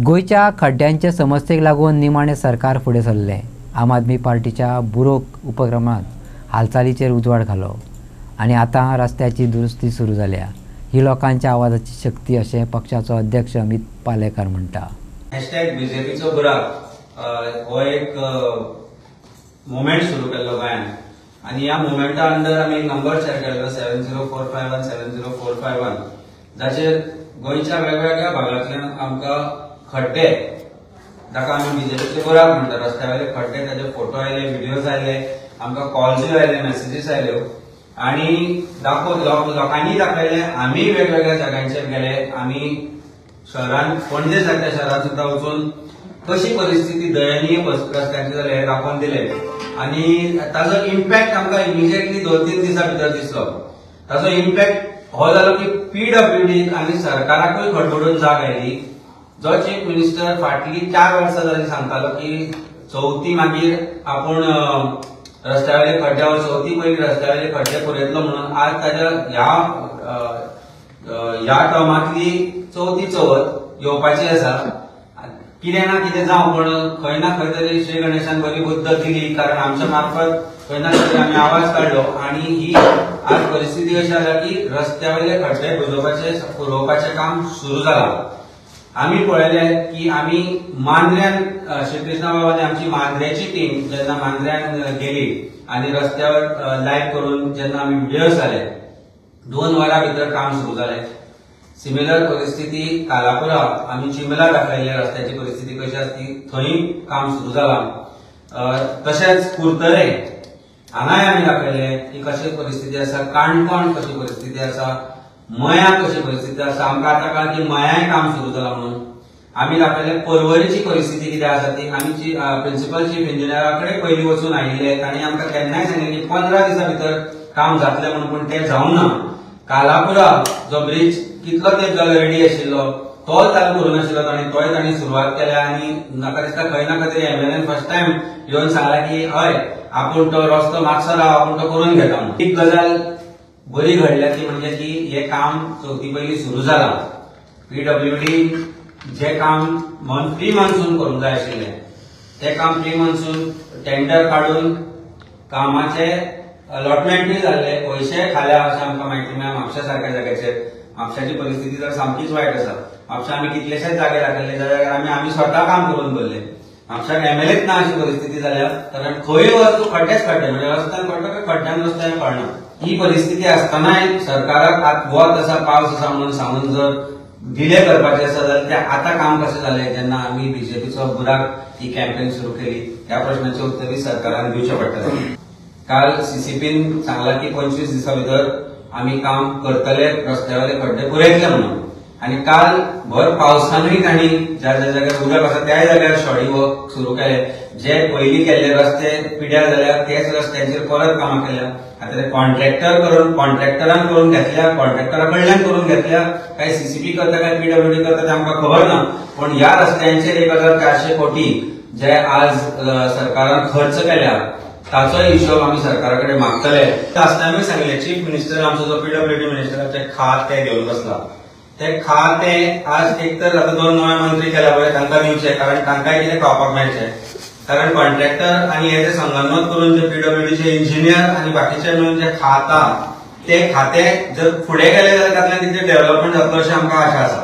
गोयच्या खड्ड्यांच्या समस्येक लागून निमाणे सरकार फुडें सरले। आम आदमी पार्टीच्या बुरोक उपक्रमात हालचालीचेर उजवाड घालो आनी आतां रस्त्याची दुरुस्ती सुरू जाल्या। ही लोकांच्या आवाजाची शक्ती अशें पक्षाचो अध्यक्ष अमित पालेकर म्हणटा। #बीजेपीचो बुराक हो एक मुवमेंट सुरू केल्लो गोंयांत आनी ह्या मुवमेंटा अंडर आमी नंबर शेअर केल्लो 70451 70451 जाचेर गोंयच्या वेगवेगळ्या भागांतल्यान आमकां खड्डे जाका आमी बीजेपीचे बुराक म्हणटा रस्त्यावेले खड्डे ताजे फोटो आयले, व्हिडिओज आयले, आमकां कॉल्स आयले, मेसेजीस आयल्यो आनी लोकांनी दाखयले। आमी वेगवेगळ्या जाग्यांचेर गेले, आमी शहरांत पणजे सारख्या शहरांत सुद्दां वचून कशी परिस्थिती दयनीय रस्त्यांची जाली हे दाखोवन दिले आनी ताजो इम्पॅक्ट आमकां इमिजिएटली 2-3 दिसां भितर दिसलो। ताजो इम्पॅक्ट हो जालो की पीडब्ल्यूडी आनी सरकाराकूय खडबडून जाग आयली। जो चीफ मिनिस्टर फाटली 4 वर्सां जाली सांगतालो की चवथी मागीर आपूण रस्त्यावेले खड्डे चवथी पयलीं रस्त्यावेले खड्डे पुरयतलो म्हणून आज ताज्या ह्या टर्मांतली चवथी चवथ येवपाची आसा। कितें ना कितें जावं पण खंय ना खंय तरी श्री गणेशान बरी बुद्ध दिली, कारण आमच्या मार्फत खंय ना खंय आमी आवाज काडलो आनी ही आज परिस्थिती अशी आसा की रस्त्यावेले खड्डे पुरोवपाचें काम सुरू जालां। आमी पळयले की आमी मांद्र्यान श्रीकृष्णा बाबांनी आमची मांद्र्याची टीम जेन्ना मांद्र्यान गेली आनी रस्त्यावर लायव्ह करून जेन्ना आमी व्हिडिओज जाले 2 वरां भितर काम सुरू जालें। सिमिलर परिस्थिती कालापुरा आमी चिंबला दाखयले रस्त्याची परिस्थिती कशी आसा ती थंय काम सुरू जालां। तशेंच कुर्तरे हांगाय आमी दाखयले की कशी परिस्थिती आसा, काणकोण कशी परिस्थिती आसा, मया कशी परिस्थिती आसा। आमकां आतां कळ्ळां की मयाय काम सुरू जालां म्हणून। आमी दाखयले पर्वरीची परिस्थिती कितें आसा ती। आमी प्रिन्सिपल चीफ इंजिनियरा कडेन पयलीं वचून आयिल्ले, तांणी आमकां केन्नाय सांगिल्लें की 15 दिसां भितर काम जातलें म्हणून, पूण तें जावंक ना। कालापुरा जो ब्रिज कितलो तेंप जालो रेडी आशिल्लो तो चालू करूं नाशिल्लो तांणी सुरवात केल्या आनी म्हाका दिसता खंय ना खंय तरी एमएलएन फर्स्ट टायम येवन सांगला की हय आपूण तो रस्तो मातसो राव, आपूण तो करून घेता म्हणून। एक गजाल बरी घडल्या ती म्हणजे की हे काम चवथी पयलीं सुरू जालां। पीडब्ल्यूडी जे काम प्री मान्सून करूंक जाय आशिल्लें तें काम प्री मान्सून टेंडर काडून कामाचे अलॉटमेंटूय जाल्ले, पयशे खाल्या अशें आमकां म्हायती मेळ्ळ्या। म्हापशा सारक्या जाग्याचेर म्हापशाची परिस्थिती तर सामकीच वायट आसा। म्हापशा आमी कितलेशेच जागे दाखयले ज्या जाग्यार आमी स्वता काम करून दवरले। म्हापशाक एमएलएच ना अशी परिस्थिती जाल्या, कारण खंय वच तूं खड्डेच खड्डे, म्हणजे रस्त्यान पडटा काय खड्ड्यान रस्तो हें कळना। ही परिस्थिती आसतनाय सरकाराक वत आसा, पावस आसा म्हणून सांगून जर डिले करपाचें आसा जाल्यार तें आतां काम कशें जालें जेन्ना आमी बीजेपीचो बुराक ही कॅम्पेन सुरू केली ह्या प्रश्नाचें उत्तरूय सरकारान दिवचें पडटलें। काल सीसीपीन सांगला की 25 दिसां भितर आमी काम करतले, रस्त्यावेले खड्डे पुरयतले म्हणून। आनी काल भर पावसानूय तांणी ज्या ज्या जाग्यार उदक आसा त्या जाग्यार शॉडी वर्क सुरू केले। जे पयलीं केल्ले रस्ते पिड्यार जाल्यार तेच रस्त्यांचेर परत कामां केल्या। आता ते कॉन्ट्रॅक्टरान करून घेतल्या, कॉन्ट्रॅक्टरा कडल्यान करून घेतल्या, काय सीसीपी करता काय पीडब्ल्यूडी करता ते आमकां खबर ना, पण ह्या रस्त्यांचेर 1400 कोटी जे आज सरकारान खर्च केल्या ताचो हिशोब आमी सरकारा कडेन मागतले। आसतना सांगले चीफ मिनिस्टर आमचो जो पीडब्ल्यूडी मिनिस्टराचे खात ते घेवन बसला। ते खाते आज एक तर आता 2 नवे मंत्री केल्या पळय तांकां दिवचे, कारण तांकांय कितें खावपाक मेळचें। कारण कॉन्ट्रॅक्टर आनी हे जे संगनमत करून जे पीडब्ल्यूडीचे इंजिनियर आनी बाकीचे मिळून जे खाता ते खाते जर फुडें गेले जाल्यार तातूंतल्यान कितें डेव्हलपमेंट जातलो अशी आमकां आशा आसा।